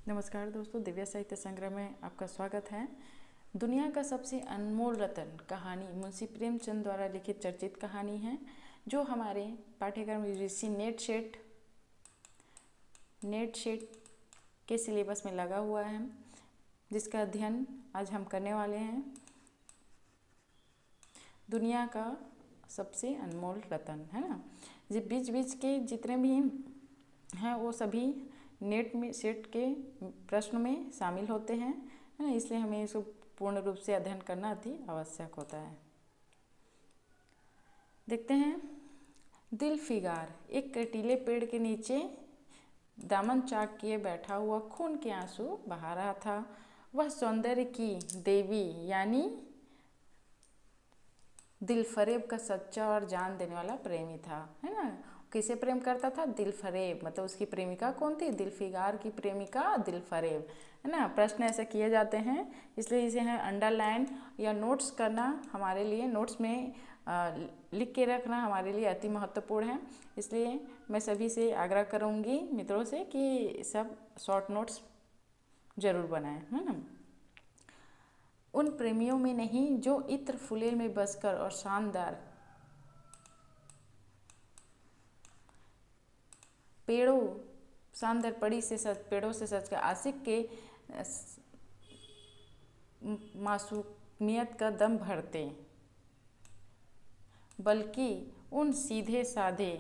नमस्कार दोस्तों, दिव्या साहित्य संग्रह में आपका स्वागत है। दुनिया का सबसे अनमोल रतन कहानी मुंशी प्रेमचंद द्वारा लिखित चर्चित कहानी है, जो हमारे पाठ्यक्रम यूजीसी नेट शेट के सिलेबस में लगा हुआ है, जिसका अध्ययन आज हम करने वाले हैं। दुनिया का सबसे अनमोल रतन, है ना। जो बीच बीच के जितने भी हैं वो सभी नेट में सेट के प्रश्न में शामिल होते हैं, है ना। इसलिए हमें इसको पूर्ण रूप से अध्ययन करना अति आवश्यक होता है। देखते हैं। दिल फिगार एक कटीले पेड़ के नीचे दामन चाक किए बैठा हुआ खून के आंसू बहा रहा था। वह सौंदर्य की देवी यानी दिलफरेब का सच्चा और जान देने वाला प्रेमी था, है ना। किसे प्रेम करता था? दिलफरेब, मतलब उसकी प्रेमिका कौन थी? दिलफिगार की प्रेमिका दिलफरेब, है ना। प्रश्न ऐसे किए जाते हैं, इसलिए इसे है अंडरलाइन या नोट्स करना हमारे लिए, नोट्स में लिख के रखना हमारे लिए अति महत्वपूर्ण है। इसलिए मैं सभी से आग्रह करूँगी मित्रों से कि सब शॉर्ट नोट्स जरूर बनाएं, है ना। उन प्रेमियों में नहीं जो इत्र फुलेल में बसकर और शानदार पेड़ों से सच कर आशिक के मासूमियत का दम भरते, बल्कि उन सीधे साधे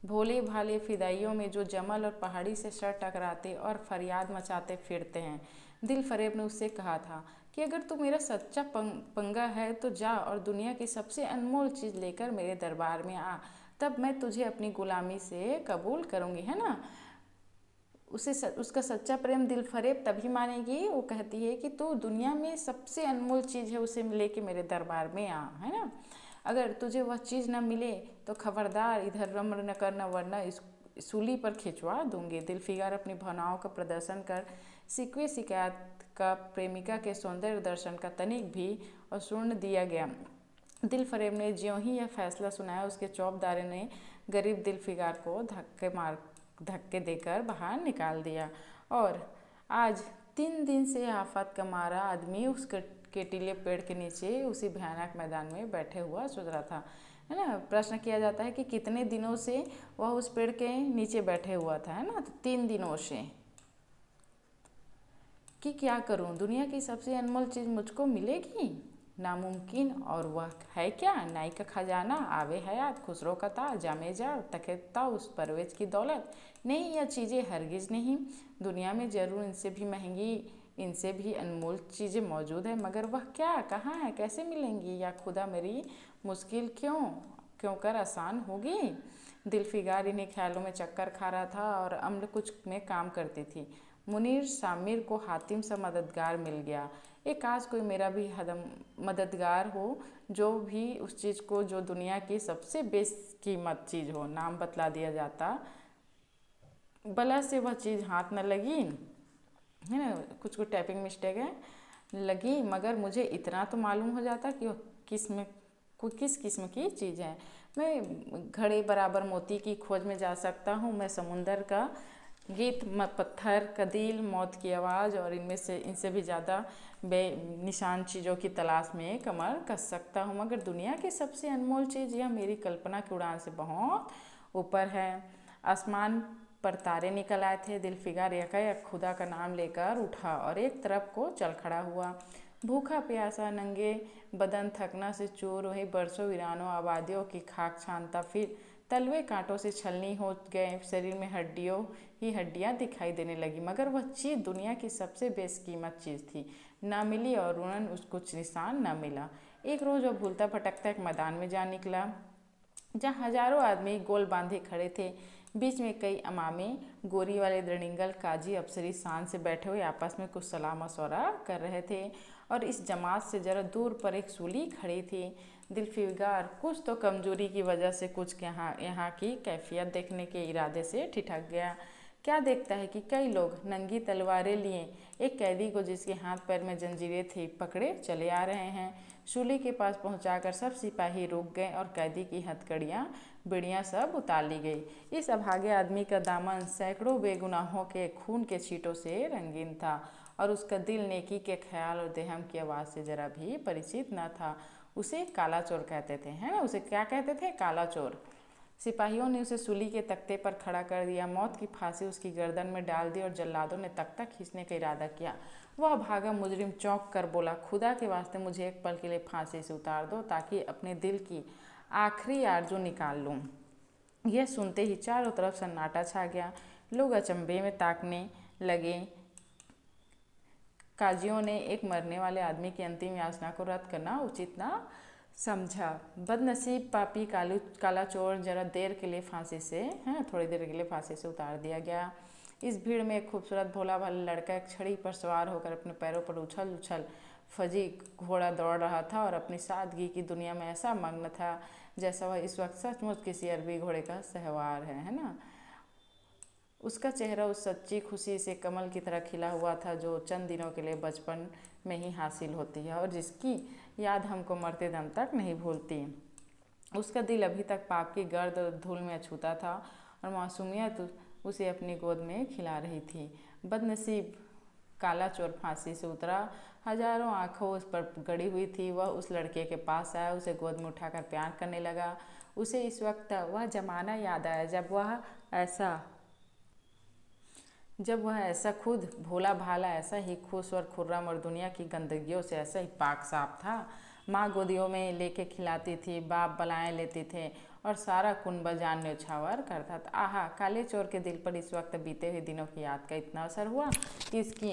भोले भाले फिदाइयों में जो जमल और पहाड़ी से सर टकराते और फरियाद मचाते फिरते हैं। दिलफरेब ने उससे कहा था कि अगर तू मेरा सच्चा पंगा है तो जा और दुनिया की सबसे अनमोल चीज़ लेकर मेरे दरबार में आ, तब मैं तुझे अपनी गुलामी से कबूल करूँगी, है ना। उसका सच्चा प्रेम दिलफरेब तभी मानेगी, वो कहती है कि तू दुनिया में सबसे अनमोल चीज़ है, उसे लेके मेरे दरबार में आ, है ना। अगर तुझे वह चीज़ न मिले तो खबरदार इधर रम्र न करना, वरना इस सूली पर खिंचवा दूंगी। दिलफिगार अपनी भावनाओं का प्रदर्शन कर शिकवे शिकायत का प्रेमिका के सौंदर्य दर्शन का तनिक भी असूर्ण दिया गया। दिलफरेब ने ज्यों ही यह फैसला सुनाया, उसके चौबदारे ने गरीब दिलफिगार को धक्के देकर बाहर निकाल दिया। और आज 3 दिन से आफत का मारा आदमी उस केटीले पेड़ के नीचे उसी भयानक मैदान में बैठे हुआ सोच रहा था, है ना। प्रश्न किया जाता है कि कितने दिनों से वह उस पेड़ के नीचे बैठे हुआ था, है ना। तो 3 दिनों से। कि क्या करूं, दुनिया की सबसे अनमोल चीज़ मुझको मिलेगी? नामुमकिन। और वह है क्या? नाई का खजाना, आवे हयात, खुसरो का ताज, जामे जार, तखेता उस परवेज की दौलत? नहीं, यह चीज़ें हरगिज़ नहीं। दुनिया में ज़रूर इनसे भी महंगी, इनसे भी अनमोल चीज़ें मौजूद है, मगर वह क्या, कहाँ है, कैसे मिलेंगी? या खुदा मेरी मुश्किल क्यों कर आसान होगी? दिलफिगार इन्हीं ख्यालों में चक्कर खा रहा था और अम्ल कुछ में काम करती थी। मुनीर सामिर को हातिम सा मददगार मिल गया। काश कोई मेरा भी मददगार हो, जो भी उस चीज़ को, जो दुनिया की सबसे बेशकीमत चीज़ हो, नाम बतला दिया जाता, भला से वह चीज़ हाथ न लगी, है ना। कुछ टाइपिंग मिस्टेक है, लगी, मगर मुझे इतना तो मालूम हो जाता कि किस किस्म की चीज़ है। मैं घड़े बराबर मोती की खोज में जा सकता हूँ, मैं समुंदर का गीत, पत्थर, कदील, मौत की आवाज़ और इनसे भी ज़्यादा बेनिशान चीज़ों की तलाश में कमर कस सकता हूँ, मगर दुनिया की सबसे अनमोल चीज़ यह मेरी कल्पना की उड़ान से बहुत ऊपर है। आसमान पर तारे निकल आए थे। दिलफिगार यकायक खुदा का नाम लेकर उठा और एक तरफ को चल खड़ा हुआ। भूखा प्यासा, नंगे बदन, थकना से चूर, वही बरसों वीरानों आबादियों की खाक छानता, फिर तलवे कांटों से छलनी हो गए, शरीर में हड्डियां दिखाई देने लगी, मगर वह चीज़ दुनिया की सबसे बेशकीमत चीज़ थी। ना मिली और उन्हें उसको कुछ निशान ना मिला। एक रोज़ वह भूलता भटकता एक मैदान में जा निकला, जहाँ हजारों आदमी गोल बांधे खड़े थे। बीच में कई अमामे, गोरी वाले दृढ़िंगल, काजी, अफसरी शान से बैठे हुए आपस में कुछ सलाह मशवरा कर रहे थे, और इस जमात से जरा दूर पर एक सूली खड़ी थी। दिलफिगार कुछ तो कमजोरी की वजह से कुछ यहाँ की कैफियत देखने के इरादे से ठिठक गया। क्या देखता है कि कई लोग नंगी तलवारें लिए एक कैदी को, जिसके हाथ पैर में जंजीरें थी, पकड़े चले आ रहे हैं। सूली के पास पहुंचाकर सब सिपाही रुक गए और कैदी की हथकड़ियाँ बेड़ियां सब उतार ली गई। इस अभागे आदमी का दामन सैकड़ों बेगुनाहों के खून के छींटों से रंगीन था और उसका दिल नेकी के ख्याल और देहम की आवाज़ से जरा भी परिचित न था। उसे काला चोर कहते थे, है ना। उसे क्या कहते थे? काला चोर। सिपाहियों ने उसे सूली के तख्ते पर खड़ा कर दिया, मौत की फांसी उसकी गर्दन में डाल दी और जल्लादों ने तख्ता खींचने का इरादा किया। वह भागा मुजरिम चौंक कर बोला, खुदा के वास्ते मुझे एक पल के लिए फांसी से उतार दो ताकि अपने दिल की आखिरी आरजू निकाल लूं। यह सुनते ही चारों तरफ सन्नाटा छा गया। लोग अचंभे में ताकने लगे। काजियों ने एक मरने वाले आदमी की अंतिम याचना को रद्द करना उचित ना समझा। बदनसीब पापी काला चोर जरा देर के लिए फांसी से थोड़ी देर के लिए फांसी से उतार दिया गया। इस भीड़ में एक खूबसूरत भोला भाला लड़का एक छड़ी पर सवार होकर अपने पैरों पर उछल उछल फजी घोड़ा दौड़ रहा था और अपनी सादगी की दुनिया में ऐसा मग्न था जैसा वह इस वक्त सचमुच किसी अरबी घोड़े का सहवार है ना। उसका चेहरा उस सच्ची खुशी से कमल की तरह खिला हुआ था जो चंद दिनों के लिए बचपन में ही हासिल होती है और जिसकी याद हमको मरते दम तक नहीं भूलती। उसका दिल अभी तक पाप की गर्द और धूल में अछूता था और मासूमियत उसे अपनी गोद में खिला रही थी। बदनसीब काला चोर फांसी से उतरा। हजारों आंखों उस पर गड़ी हुई थी। वह उस लड़के के पास आया, उसे गोद में उठाकर प्यार करने लगा। उसे इस वक्त वह जमाना याद आया जब वह ऐसा खुद भोला भाला, ऐसा ही खुश और खुर्रम और दुनिया की गंदगियों से ऐसा ही पाक साफ था। माँ गोदियों में लेके खिलाती थी, बाप बलाएं लेते थे और सारा कुनबा जान न्योछावर करता था। आहा, काले चोर के दिल पर इस वक्त बीते हुए दिनों की याद का इतना असर हुआ कि इसकी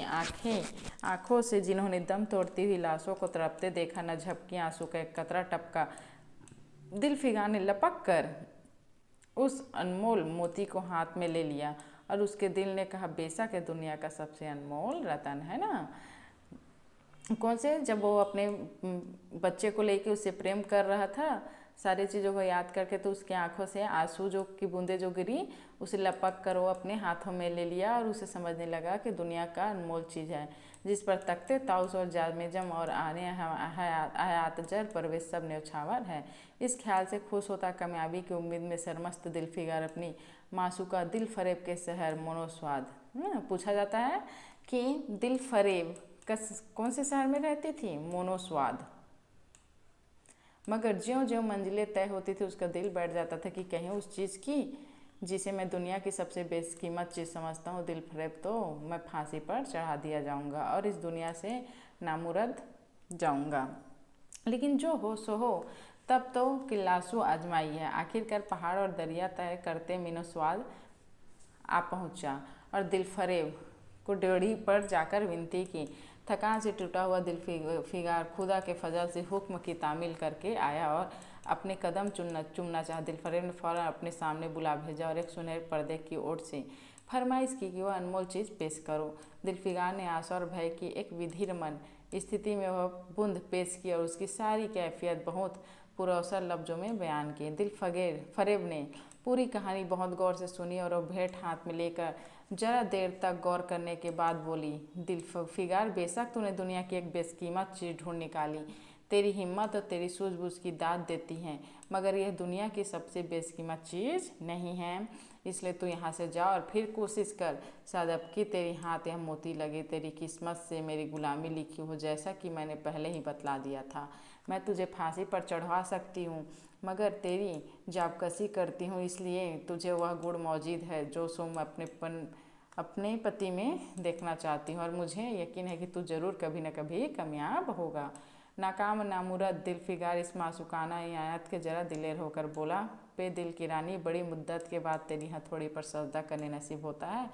आंखों से जिन्होंने दम तोड़ती हुई लाशों को तड़पते देखा, न झपकी आंसू का एक कतरा टपका। दिलफिगार ने लपक कर उस अनमोल मोती को हाथ में ले लिया और उसके दिल ने कहा, बेशक है दुनिया का सबसे अनमोल रतन, है ना। कौन से? जब वो अपने बच्चे को लेके उससे प्रेम कर रहा था, सारी चीज़ों को याद करके, तो उसकी आंखों से आंसू की बूंदें जो गिरी, उसे लपक कर वो अपने हाथों में ले लिया और उसे समझने लगा कि दुनिया का अनमोल चीज़ है जिस पर तख्ते ताउस और जामेजम और आने हयातजर परवेज सब न्योछावर है। इस ख्याल से खुश होता कामयाबी की उम्मीद में सरमस्त दिलफिगार अपनी मासूका दिल फरेब के शहर मोनोस्वाद, पूछा जाता है कि दिल फरेब कौन से शहर में रहती थी? मोनोस्वाद। मगर ज्यों ज्यों मंजिलें तय होती थी उसका दिल बैठ जाता था कि कहीं उस चीज़ की जिसे मैं दुनिया की सबसे बेशकीमत चीज़ समझता हूँ, दिल फरेब, तो मैं फांसी पर चढ़ा दिया जाऊँगा और इस दुनिया से नामुरद जाऊँगा। लेकिन जो हो सो हो, तब तो किल्लासू आजमाई है। आखिरकार पहाड़ और दरिया तय करते मोनोस्वाद आ पहुँचा और दिलफरेब को ड्योढ़ी पर जाकर विनती की। थकान से टूटा हुआ दिलफिगार खुदा के फजल से हुक्म की तामील करके आया और अपने कदम चूमना चाहा। दिलफरेब ने फ़ौरन अपने सामने बुला भेजा और एक सुनहरे पर्दे की ओर से फरमाइश की कि वह अनमोल चीज़ पेश करो। दिलफिगार ने आशा और भय की एक विधिरमन स्थिति में वह बूंद पेश की और उसकी सारी कैफियत बहुत पुरअसर लफ्ज़ों में बयान की। दिलफरेब ने पूरी कहानी बहुत गौर से सुनी और वह भेंट हाथ में लेकर जरा देर तक गौर करने के बाद बोली, दिलफिगार, बेशक तूने दुनिया की एक बेशकीमत चीज़ ढूंढ निकाली। तेरी हिम्मत और तेरी सूझबूझ की दाद देती हैं, मगर यह दुनिया की सबसे बेशकीमत चीज़ नहीं है। इसलिए तू यहाँ से जा और फिर कोशिश कर, शायद अब की तेरी हाथ यह मोती लगे, तेरी किस्मत से मेरी गुलामी लिखी हो। जैसा कि मैंने पहले ही बतला दिया था, मैं तुझे फांसी पर चढ़वा सकती हूँ, मगर तेरी जाबकसी करती हूँ, इसलिए तुझे वह गुण मौजूद है जो अपने पति में देखना चाहती हूँ और मुझे यकीन है कि तू ज़रूर कभी न कभी कामयाब होगा। नाकाम नामुरद दिलफिगार इस मासूकाना आयत के जरा दिलेर होकर बोला, पे दिल की रानी, बड़ी मुद्दत के बाद तेरी हथौड़ी पर सजदा करने नसीब होता है।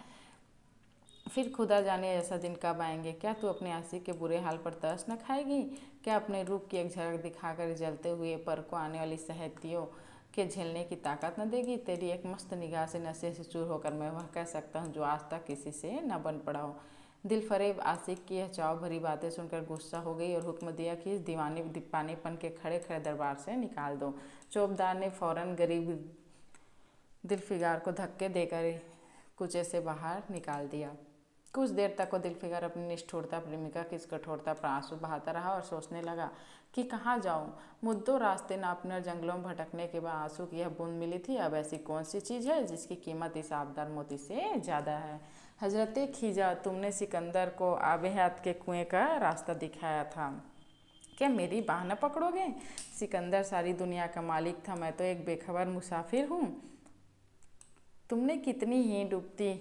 फिर खुदा जाने ऐसा दिन कब आएंगे। क्या तू अपने आशिक के बुरे हाल पर तरस न खाएगी? क्या अपने रूप की एक झलक दिखाकर जलते हुए पर को आने वाली सहतियों के झेलने की ताकत न देगी? तेरी एक मस्त निगाह से नशे से चूर होकर मैं वह कह सकता हूँ जो आज तक किसी से न बन पड़ा हो। दिलफरेब आशिक की यह चाव भरी बातें सुनकर गुस्सा हो गई और हुक्म दिया कि इस दीवानेपन के खड़े खड़े दरबार से निकाल दो। चौबदार ने फौरन गरीब दिलफिगार को धक्के देकर कुचे से बाहर निकाल दिया। कुछ देर तक वो दिलफिगर अपनी निष्ठुरता, प्रेमिका की इस कठोरता पर आंसू बहाता रहा और सोचने लगा कि कहाँ जाऊँ। मुद्दों रास्ते नापने और जंगलों में भटकने के बाद आंसू की यह बूंद मिली थी। अब ऐसी कौन सी चीज़ है जिसकी कीमत इस आबदार मोती से ज़्यादा है। हजरते खीजा, तुमने सिकंदर को आबेहयात के कुएं का रास्ता दिखाया था, क्या मेरी बाह न पकड़ोगे? सिकंदर सारी दुनिया का मालिक था, मैं तो एक बेखबर मुसाफिर हूँ। तुमने कितनी ही डूबती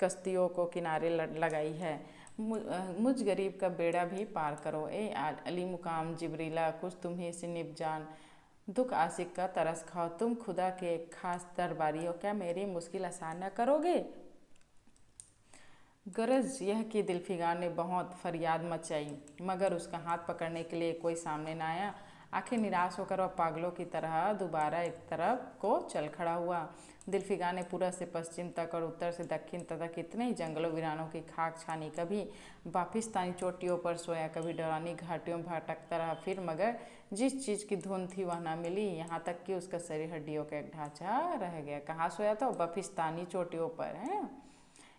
कश्तियों को किनारे लगाई है, मुझ गरीब का बेड़ा भी पार करो। ए अली मुकाम जिब्रीला, कुछ तुम ही से निभ जान, दुख आशिक का तरस खाओ। तुम खुदा के एक खास दरबारी हो, क्या मेरी मुश्किल आसान न करोगे? गरज यह कि दिलफिगार ने बहुत फरियाद मचाई, मगर उसका हाथ पकड़ने के लिए कोई सामने न आया। आखिर निराश होकर वह पागलों की तरह दोबारा एक तरफ को चल खड़ा हुआ। दिलफिगार ने पूर्व से पश्चिम तक और उत्तर से दक्षिण तथा कितने ही जंगलों वीरानों की खाक छानी। कभी पाकिस्तानी चोटियों पर सोया, कभी डरावनी घाटियों में भटकता रहा, फिर मगर जिस चीज़ की धुन थी वह ना मिली। यहाँ तक कि उसका शरीर हड्डियों का एक ढांचा रह गया। कहाँ सोया था? पाकिस्तानी चोटियों पर, है।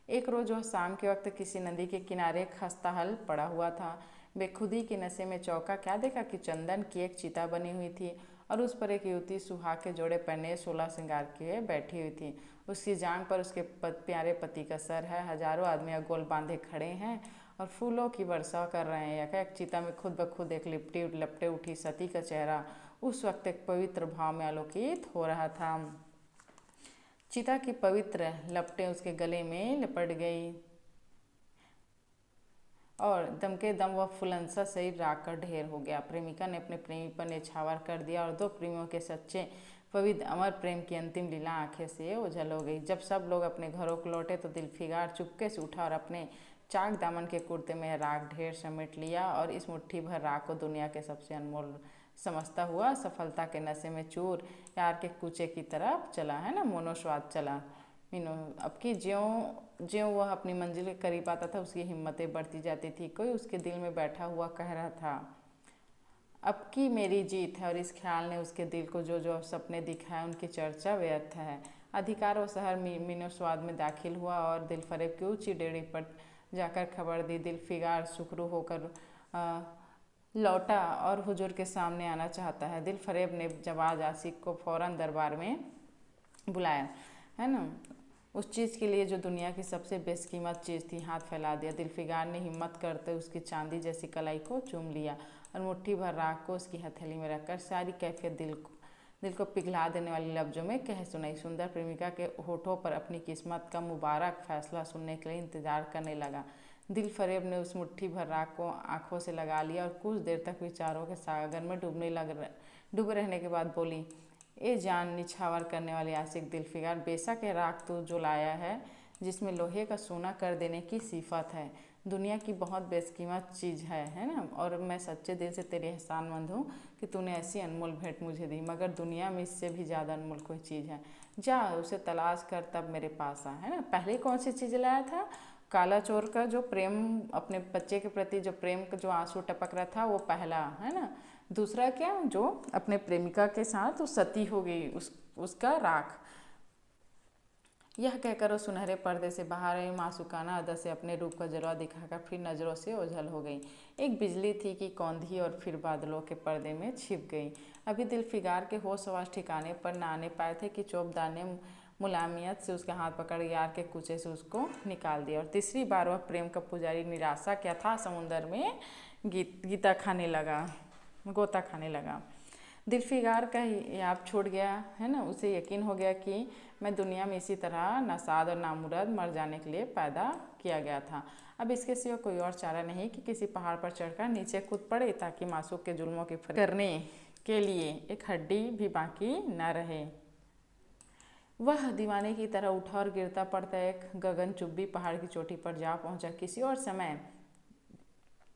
एक रोज़ वह शाम के वक्त किसी नदी के किनारे खस्ताहल पड़ा हुआ था। बेखुदी के नशे में चौंका, क्या देखा कि चंदन की एक चिता बनी हुई थी और उस पर एक युवती सुहाग के जोड़े पहने 16 श्रृंगार किए बैठी हुई थी। उसकी जांघ पर उसके प्यारे पति का सर है। हजारों आदमी गोल बांधे खड़े हैं और फूलों की वर्षा कर रहे हैं। एक चिता में खुद ब खुद एक लपटे उठी सती का चेहरा उस वक्त एक पवित्र भाव में आलोकित हो रहा था। चिता की पवित्र लपटें उसके गले में लिपट गई और दम के दम वह फुलंसा शरीर राख कर ढेर हो गया। प्रेमिका ने अपने प्रेमी पर न्यौछावर कर दिया और दो प्रेमियों के सच्चे पवित्र अमर प्रेम की अंतिम लीला आंखें से ओझल हो गई। जब सब लोग अपने घरों को लौटे तो दिलफिगार चुपके से उठा और अपने चाक दामन के कुर्ते में राख ढेर समेट लिया और इस मुट्ठी भर राख को दुनिया के सबसे अनमोल समझता हुआ सफलता के नशे में चूर यार के कूचे की तरफ चला, है ना, मोनोस्वाद चला। मीनो अब कि ज्यों ज्यों वह अपनी मंजिल के करीब आता था उसकी हिम्मतें बढ़ती जाती थी। कोई उसके दिल में बैठा हुआ कह रहा था, अब की मेरी जीत है, और इस ख्याल ने उसके दिल को जो जो सपने दिखाए उनकी चर्चा व्यर्थ है। अधिकार वो शहर मीनोस्वाद में दाखिल हुआ और दिलफरेब की ऊंची डेड़ी पर जाकर खबर दी। दिलफिगार सुखरू होकर लौटा और हुजूर के सामने आना चाहता है। दिलफरेब ने जवाज आशिक को फौरन दरबार में बुलाया, है ना, उस चीज़ के लिए जो दुनिया की सबसे बेशकीमत चीज़ थी। हाथ फैला दिया। दिलफिगार ने हिम्मत करते उसकी चांदी जैसी कलाई को चूम लिया और मुट्ठी भर राख को उसकी हथेली में रखकर सारी कैफियत दिल को पिघला देने वाली लफ्ज़ों में कह सुनाई। सुंदर प्रेमिका के होठों पर अपनी किस्मत का मुबारक फैसला सुनने के लिए इंतजार करने लगा। दिलफरेब ने उस मुट्ठी भर राख को आंखों से लगा लिया और कुछ देर तक विचारों के सागर में डूबे रहने के बाद बोली, ए जान निछावर करने वाले आशिक दिलफिगार, बेशक है राख तू जो लाया है जिसमें लोहे का सोना कर देने की सिफत है, दुनिया की बहुत बेशकीमत चीज़ है ना, और मैं सच्चे दिल से तेरे एहसानमंद हूँ कि तूने ऐसी अनमोल भेंट मुझे दी। मगर दुनिया में इससे भी ज़्यादा अनमोल कोई चीज़ है, जा उसे तलाश कर तब मेरे पास आ, है ना। पहले कौन सी चीज़ लाया था? काला चोर का जो प्रेम, अपने बच्चे के प्रति जो प्रेम का जो आंसू टपक रहा था वो पहला, है ना। दूसरा क्या, जो अपने प्रेमिका के साथ वो सती हो गई, उसका राख। यह कहकर वो सुनहरे पर्दे से बाहर आई, मासूकाना अदा से अपने रूप का जलवा दिखाकर फिर नज़रों से ओझल हो गई। एक बिजली थी कि कौंधी और फिर बादलों के पर्दे में छिप गई। अभी दिलफिगार के होश हवास ठिकाने पर न आने पाए थे कि चौबदार ने मुलायमियत से उसका हाथ पकड़ यार के कूचे से उसको निकाल दिया और तीसरी बार वह प्रेम का पुजारी निराशा क्या था समुंदर में गोता खाने लगा। दिलफिगार का याब छूट गया, है ना। उसे यकीन हो गया कि मैं दुनिया में इसी तरह नासाद और नामुराद मर जाने के लिए पैदा किया गया था। अब इसके सिवा कोई और चारा नहीं कि किसी पहाड़ पर चढ़कर नीचे कूद पड़े ताकि मासूक के जुल्मों की करने के लिए एक हड्डी भी बाकी न रहे। वह दीवाने की तरह उठा और गिरता पड़ता एक गगनचुंबी पहाड़ की चोटी पर जा पहुंचा। किसी और समय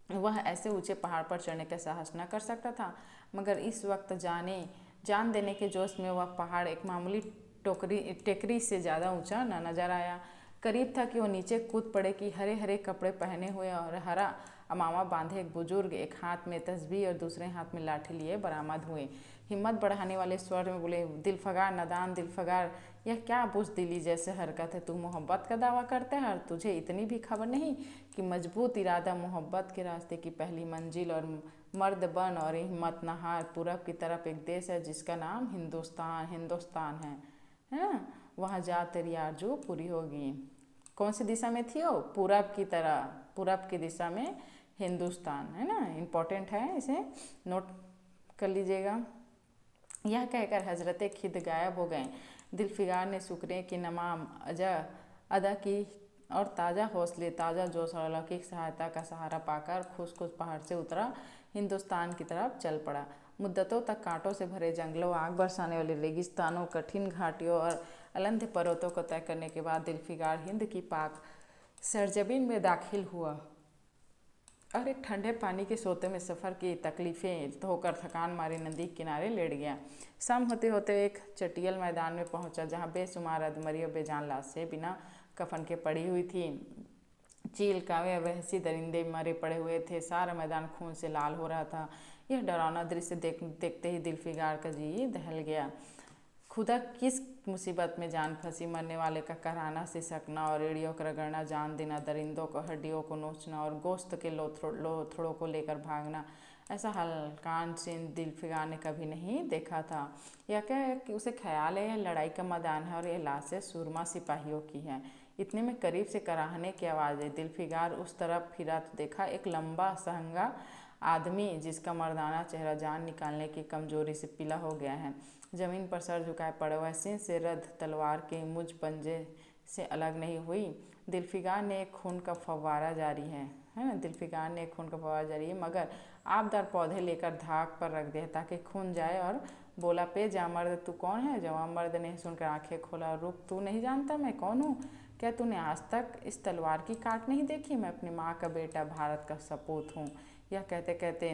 वह ऐसे ऊंचे पहाड़ पर चढ़ने का साहस न कर सकता था, मगर इस वक्त जान देने के जोश में वह पहाड़ एक मामूली टेकरी से ज़्यादा ऊंचा न नजर आया। करीब था कि वो नीचे कूद पड़े कि हरे हरे कपड़े पहने हुए और हरा अमामा बांधे एक बुजुर्ग एक हाथ में तस्बीह और दूसरे हाथ में लाठी लिए बरामद हुए। हिम्मत बढ़ाने वाले स्वर में बोले, दिलफगार नादान दिलफगार, यह क्या बुज़दिली जैसे हरकत है? तू मोहब्बत का दावा करता है और तुझे इतनी भी खबर नहीं कि मजबूत इरादा मोहब्बत के रास्ते की पहली मंजिल और मर्द बन और हिम्मत न हार। पूरब की तरफ एक देश है जिसका नाम हिंदुस्तान है ना? वहाँ जा तेरी आरज़ू पूरी होगी। कौन सी दिशा में थी वो? पूरब की तरह, पूरब की दिशा में हिंदुस्तान, है ना? इम्पोर्टेंट है, इसे नोट कर लीजिएगा। यह कहकर हजरत खिद गायब हो गए। दिलफिगार ने शुक्रिया की नमाज अदा की और ताज़ा हौसले, ताज़ा जोश और अलौकिक सहायता का सहारा पाकर खुश खुश पहाड़ से उतरा, हिंदुस्तान की तरफ चल पड़ा। मुद्दतों तक कांटों से भरे जंगलों, आग बरसाने वाले रेगिस्तानों, कठिन घाटियों और अलंध पर्वतों को तय करने के बाद दिलफिगार हिंद की पाक सरजमीन में दाखिल हुआ और एक ठंडे पानी के सोते में सफ़र की तकलीफ़ें धोकर थकान मारे नदी के किनारे लेट गया। शाम होते होते एक चटियल मैदान में पहुंचा जहां बेशुमार अधमरी और बेजान लाशें बिना कफन के पड़ी हुई थी। चील, कावे, वहशी दरिंदे मरे पड़े हुए थे। सारा मैदान खून से लाल हो रहा था। यह डरावना दृश्य देखते ही दिलफिगार का जी दहल गया। खुदा किस मुसीबत में जान फंसी। मरने वाले का कराहना, सिसकना और एड़ियों को रगड़ना, जान देना, दरिंदों को हड्डियों को नोचना और गोश्त के लोथड़ों को लेकर भागना, ऐसा हलकान सीन दिलफिगार ने कभी नहीं देखा था। यह क्या है कि उसे ख्याल है यह लड़ाई का मैदान है और यह लाशें सुरमा सिपाहियों की हैं। इतने में करीब से कराहने की आवाज़ आई। दिलफिगार उस तरफ फिरा तो देखा एक लंबा सहंगा आदमी जिसका मर्दाना चेहरा जान निकालने की कमजोरी से पीला हो गया है, जमीन पर सर झुकाए पड़ा हुआ है। सिंह से रद्द तलवार के मुझ पंजे से अलग नहीं हुई। दिलफिगार ने एक खून का फव्वारा जारी है ना? दिलफिगार ने एक खून का फव्वारा जारी है मगर आबदार पौधे लेकर धाक पर रख दिया ताकि खून जाए और बोला, पे जा मर्द, तू कौन है? जवान मर्द ने सुनकर आंखें खोला, रुक, तू नहीं जानता मैं कौन हूँ? क्या तूने आज तक इस तलवार की काट नहीं देखी? मैं अपनी माँ का बेटा, भारत का सपूत हूँ। यह कहते कहते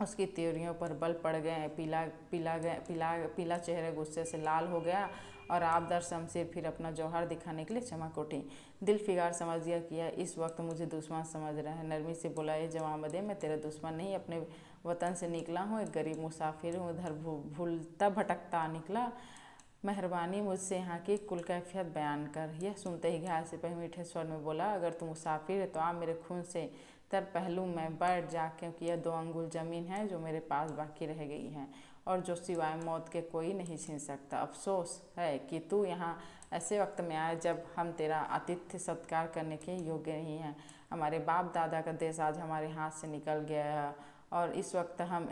उसकी त्योरियों पर बल पड़ गए। पीला चेहरे गुस्से से लाल हो गया और आबदार शमशीर फिर अपना जौहर दिखाने के लिए चमक उठी। दिलफिगार समझ गया कि यह इस वक्त मुझे दुश्मन समझ रहा है। नरमी से बोला, ये जवाबदे, मैं तेरा दुश्मन नहीं, अपने वतन से निकला हूँ, एक गरीब मुसाफिर हूँ, उधर भूलता भटकता निकला। मेहरबानी मुझसे यहाँ की कुल कैफियत बयान कर। यह सुनते ही घायल सिपाही मीठे स्वर में बोला, अगर तुम मुसाफिर है तो आप मेरे खून से तर पहलू में बैठ जा, क्योंकि यह 2 अंगुल ज़मीन है जो मेरे पास बाकी रह गई है और जो सिवाय मौत के कोई नहीं छीन सकता। अफसोस है कि तू यहाँ ऐसे वक्त में आए जब हम तेरा आतिथ्य सत्कार करने के योग्य नहीं हैं। हमारे बाप दादा का देश आज हमारे हाथ से निकल गया है और इस वक्त हम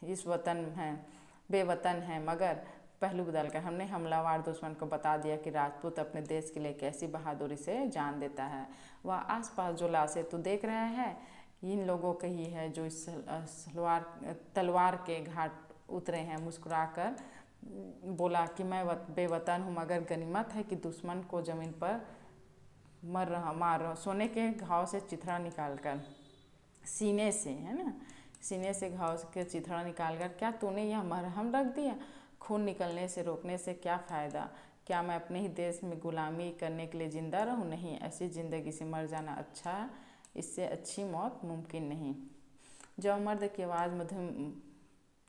इस वतन हैं, बेवतन हैं। मगर पहलू बदल कर हमने हमलावर दुश्मन को बता दिया कि राजपूत अपने देश के लिए कैसी बहादुरी से जान देता है। वह आसपास जो लाशें तू देख रहे हैं, इन लोगों की ही है जो इस तलवार के घाट उतरे हैं। मुस्कुराकर बोला कि मैं बेवतन हूँ, मगर गनीमत है कि दुश्मन को ज़मीन पर मार रहा हूँ। सोने के घाव से चिथड़ा निकाल कर सीने से, है ना, सीने से घाव के चिथड़ा निकाल कर, क्या तूने यह मरहम रख दिया? खून निकलने से रोकने से क्या फ़ायदा? क्या मैं अपने ही देश में गुलामी करने के लिए ज़िंदा रहूं? नहीं, ऐसी ज़िंदगी से मर जाना अच्छा, इससे अच्छी मौत मुमकिन नहीं। जब मर्द की आवाज़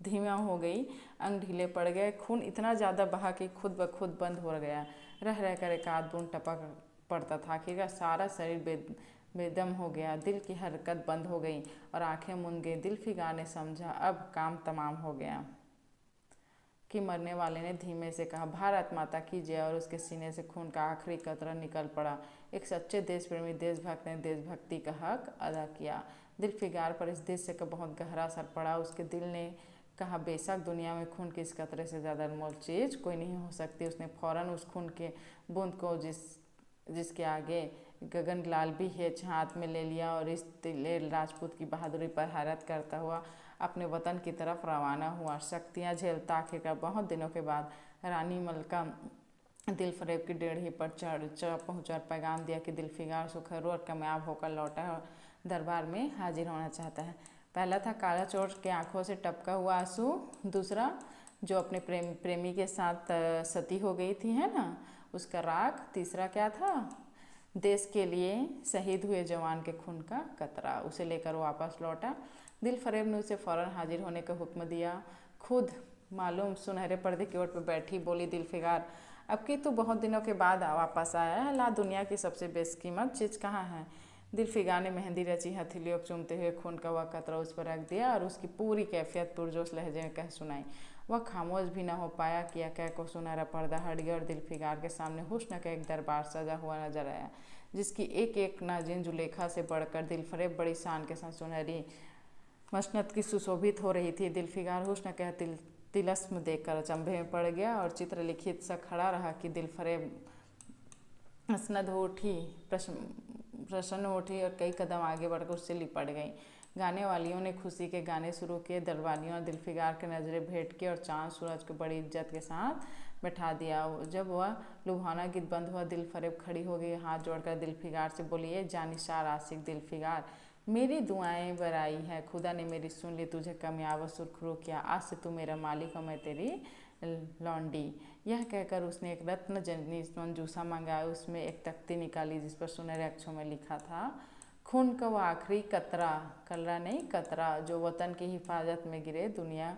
धीमा हो गई, अंग ढीले पड़ गए, खून इतना ज़्यादा बहा कि खुद ब खुद बंद हो गया। रह रहकर एक आध बूंद टपक पड़ता था। आखिरकार सारा शरीर बेदम हो गया। दिल की हरकत बंद हो गई और आंखें मूंद गई। दिलफिगार ने समझा अब काम तमाम हो गया कि मरने वाले ने धीमे से कहा, भारत माता की जय, और उसके सीने से खून का आखिरी कतरा निकल पड़ा। एक सच्चे देश प्रेमी देशभक्त ने देशभक्ति का हक अदा किया। दिलफिगार पर इस दृश्य का बहुत गहरा असर पड़ा। उसके दिल ने कहा, बेशक दुनिया में खून के इस कतरे से ज़्यादा अनमोल चीज़ कोई नहीं हो सकती। उसने फौरन उस खून के बूंद को जिसके आगे गगनलाल भी हेच हाथ में ले लिया और इस दिलेर राजपूत की बहादुरी पर हैरत करता हुआ अपने वतन की तरफ रवाना हुआ। शक्तियाँ झेलता आखिरकार बहुत दिनों के बाद रानी मलका दिलफरेब की डेढ़ी पर चढ़ पहुँचा और पैगाम दिया कि दिलफिगार सुखरू और कामयाब होकर लौटा है और दरबार में हाजिर होना चाहता है। पहला था काला चोर के आंखों से टपका हुआ आंसू, दूसरा जो अपने प्रेमी के साथ सती हो गई थी, है ना, उसका राग, तीसरा क्या था, देश के लिए शहीद हुए जवान के खून का कतरा। उसे लेकर वापस लौटा। दिलफरेब ने उसे फ़ौरन हाजिर होने का हुक्म दिया। खुद मालूम सुनहरे पर्दे की ओर पर बैठी बोली दिलफिगार, अब कि तू बहुत दिनों के बाद वापस आया है, ला दुनिया की सबसे बेशकीमत चीज़ कहाँ है। दिलफिगार ने मेहंदी रची हथेलियों को चूमते हुए खून का वह कतरा उस पर रख दिया और उसकी पूरी कैफियत पुरजोश लहजे में कह सुनाई। वह खामोश भी न हो पाया कि यह को सुनहरा पर्दा हट गया और दिलफिगार के सामने हुस्न का एक दरबार सजा हुआ नजर आया, जिसकी एक एक नाज़िन जुलेखा से बढ़कर दिलफरेब बड़ी शान के साथ सुनहरी मसनद की सुशोभित हो रही थी। दिलफिगार हुस्न का तिलस्म देखकर अचंभे में पड़ गया और चित्रलिखित सा खड़ा रहा कि दिलफरेब मसनद हो उठी, प्रसन्न उठी और कई कदम आगे बढ़कर उससे लिपट गई। गाने वालियों ने खुशी के गाने शुरू किए। दरबारियों ने दिलफिगार के नज़रें भेंट की और चांद सूरज को बड़ी इज्जत के साथ बैठा दिया। जब वह लुभावना गीत बंद हुआ, दिलफरेब खड़ी हो गई, हाथ जोड़कर दिलफिगार से बोली, ये जानिसार आशिक दिलफिगार, मेरी दुआएं बराई है, खुदा ने मेरी सुन ली, तुझे कामयाब और सुरखरू किया, आज से तू मेरा मालिक और मैं तेरी लौंडी। यह कहकर उसने एक रत्न जनी मंजूसा मंगाया। उसमें एक तख्ती निकाली जिस पर सुनहरे अक्षरों में लिखा था, खून का वो आखिरी कतरा, कलरा नहीं कतरा, जो वतन की हिफाजत में गिरे, दुनिया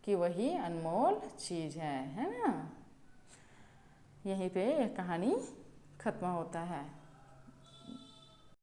की वही अनमोल चीज़ है ना। यहीं पे यह कहानी ख़त्म होता है।